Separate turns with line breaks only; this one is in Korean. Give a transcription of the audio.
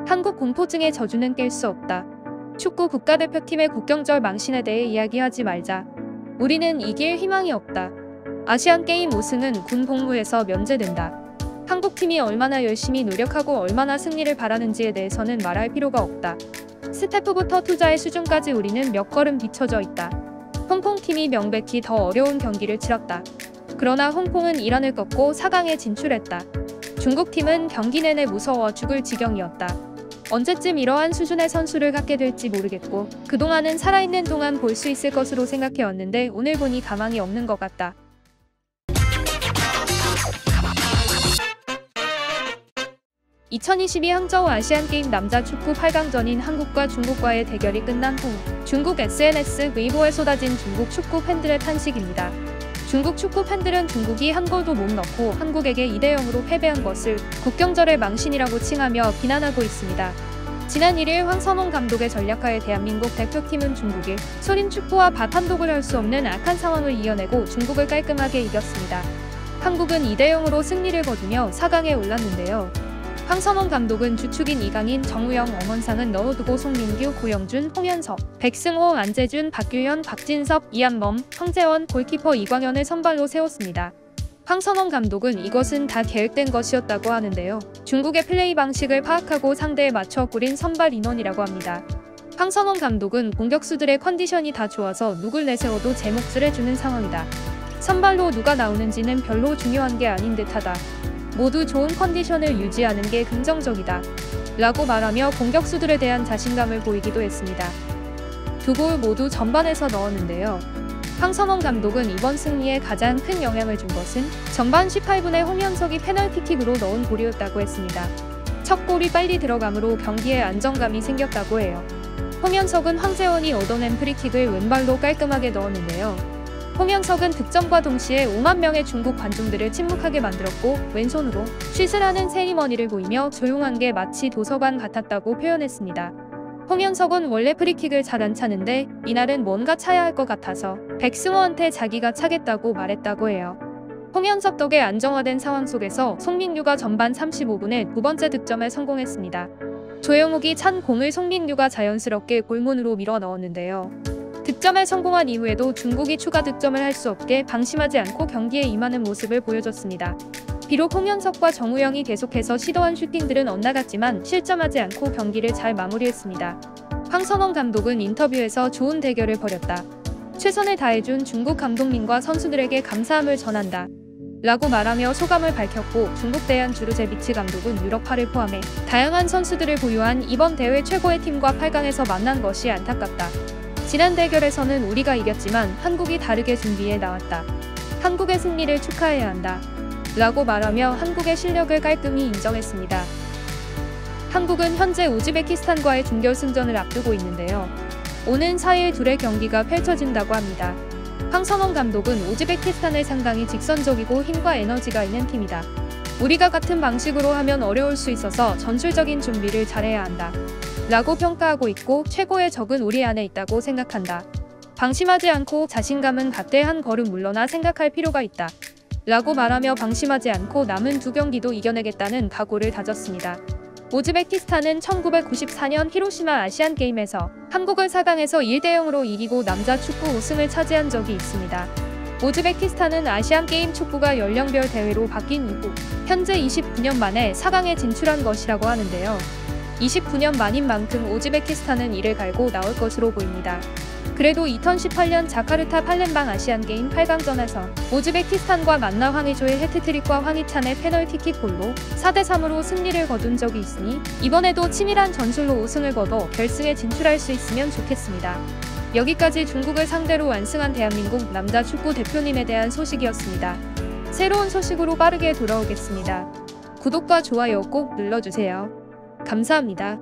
한국 공포증에 저주는 깰 수 없다. 축구 국가대표팀의 국경절 망신에 대해 이야기하지 말자. 우리는 이길 희망이 없다. 아시안게임 우승은 군 복무에서 면제된다. 한국팀이 얼마나 열심히 노력하고 얼마나 승리를 바라는지에 대해서는 말할 필요가 없다. 스태프부터 투자의 수준까지 우리는 몇 걸음 뒤처져 있다. 홍콩팀이 명백히 더 어려운 경기를 치렀다. 그러나 홍콩은 이란을 꺾고 4강에 진출했다. 중국팀은 경기 내내 무서워 죽을 지경이었다. 언제쯤 이러한 수준의 선수를 갖게 될지 모르겠고 그동안은 살아있는 동안 볼 수 있을 것으로 생각해왔는데 오늘 보니 가망이 없는 것 같다. (2022) 항저우 아시안게임 남자 축구 8강전인 한국과 중국과의 대결이 끝난 후 중국 SNS 웨이보에 쏟아진 중국 축구 팬들의 탄식입니다. 중국 축구 팬들은 중국이 한 골도 못 넣고 한국에게 2대0으로 패배한 것을 국경절의 망신이라고 칭하며 비난하고 있습니다. 지난 1일 황선홍 감독의 전략하에 대한민국 대표팀은 중국이 소린 축구와 밥 한 독을 할 수 없는 악한 상황을 이겨내고 중국을 깔끔하게 이겼습니다. 한국은 2대0으로 승리를 거두며 4강에 올랐는데요. 황선홍 감독은 주축인 이강인, 정우영, 엄원상은 넣어두고 송민규, 고영준, 홍현석, 백승호, 안재준, 박규현, 박진섭, 이한범, 황재원, 골키퍼 이광현을 선발로 세웠습니다. 황선홍 감독은 이것은 다 계획된 것이었다고 하는데요. 중국의 플레이 방식을 파악하고 상대에 맞춰 꾸린 선발 인원이라고 합니다. 황선홍 감독은 공격수들의 컨디션이 다 좋아서 누굴 내세워도 제 몫을 해주는 상황이다. 선발로 누가 나오는지는 별로 중요한 게 아닌 듯하다. 모두 좋은 컨디션을 유지하는 게 긍정적이다. 라고 말하며 공격수들에 대한 자신감을 보이기도 했습니다. 두 골 모두 전반에서 넣었는데요. 황선홍 감독은 이번 승리에 가장 큰 영향을 준 것은 전반 18분에 홍현석이 페널티킥으로 넣은 골이었다고 했습니다. 첫 골이 빨리 들어감으로 경기에 안정감이 생겼다고 해요. 홍현석은 황재원이 얻어낸 프리킥을 왼발로 깔끔하게 넣었는데요. 홍현석은 득점과 동시에 5만 명의 중국 관중들을 침묵하게 만들었고 왼손으로 슛을 하는 세리머니를 보이며 조용한 게 마치 도서관 같았다고 표현했습니다. 홍현석은 원래 프리킥을 잘 안 차는데 이날은 뭔가 차야 할 것 같아서 백승호한테 자기가 차겠다고 말했다고 해요. 홍현석 덕에 안정화된 상황 속에서 송민규가 전반 35분에 두 번째 득점에 성공했습니다. 조영욱이 찬 공을 송민규가 자연스럽게 골문으로 밀어 넣었는데요. 득점에 성공한 이후에도 중국이 추가 득점을 할 수 없게 방심하지 않고 경기에 임하는 모습을 보여줬습니다. 비록 홍현석과 정우영이 계속해서 시도한 슈팅들은 엇나갔지만 실점하지 않고 경기를 잘 마무리했습니다. 황선홍 감독은 인터뷰에서 좋은 대결을 벌였다. 최선을 다해준 중국 감독님과 선수들에게 감사함을 전한다. 라고 말하며 소감을 밝혔고 중국 대한 주르제비치 감독은 유럽파를 포함해 다양한 선수들을 보유한 이번 대회 최고의 팀과 8강에서 만난 것이 안타깝다. 지난 대결에서는 우리가 이겼지만 한국이 다르게 준비해 나왔다. 한국의 승리를 축하해야 한다. 라고 말하며 한국의 실력을 깔끔히 인정했습니다. 한국은 현재 우즈베키스탄과의 준결승전을 앞두고 있는데요. 오는 4일 둘의 경기가 펼쳐진다고 합니다. 황선홍 감독은 우즈베키스탄을 상당히 직선적이고 힘과 에너지가 있는 팀이다. 우리가 같은 방식으로 하면 어려울 수 있어서 전술적인 준비를 잘해야 한다. 라고 평가하고 있고 최고의 적은 우리 안에 있다고 생각한다. 방심하지 않고 자신감은 갖되 한 걸음 물러나 생각할 필요가 있다. 라고 말하며 방심하지 않고 남은 두 경기도 이겨내겠다는 각오를 다졌습니다. 우즈베키스탄은 1994년 히로시마 아시안게임에서 한국을 4강에서 1대0으로 이기고 남자 축구 우승을 차지한 적이 있습니다. 우즈베키스탄은 아시안게임 축구가 연령별 대회로 바뀐 이후 현재 29년 만에 4강에 진출한 것이라고 하는데요. 29년 만인 만큼 우즈베키스탄은 이를 갈고 나올 것으로 보입니다. 그래도 2018년 자카르타 팔렘방 아시안게임 8강전에서 우즈베키스탄과 만나 황의조의 해트트릭과 황희찬의 페널티킥 골로 4대3으로 승리를 거둔 적이 있으니 이번에도 치밀한 전술로 우승을 거둬 결승에 진출할 수 있으면 좋겠습니다. 여기까지 중국을 상대로 완승한 대한민국 남자 축구 대표님에 대한 소식이었습니다. 새로운 소식으로 빠르게 돌아오겠습니다. 구독과 좋아요 꼭 눌러주세요. 감사합니다.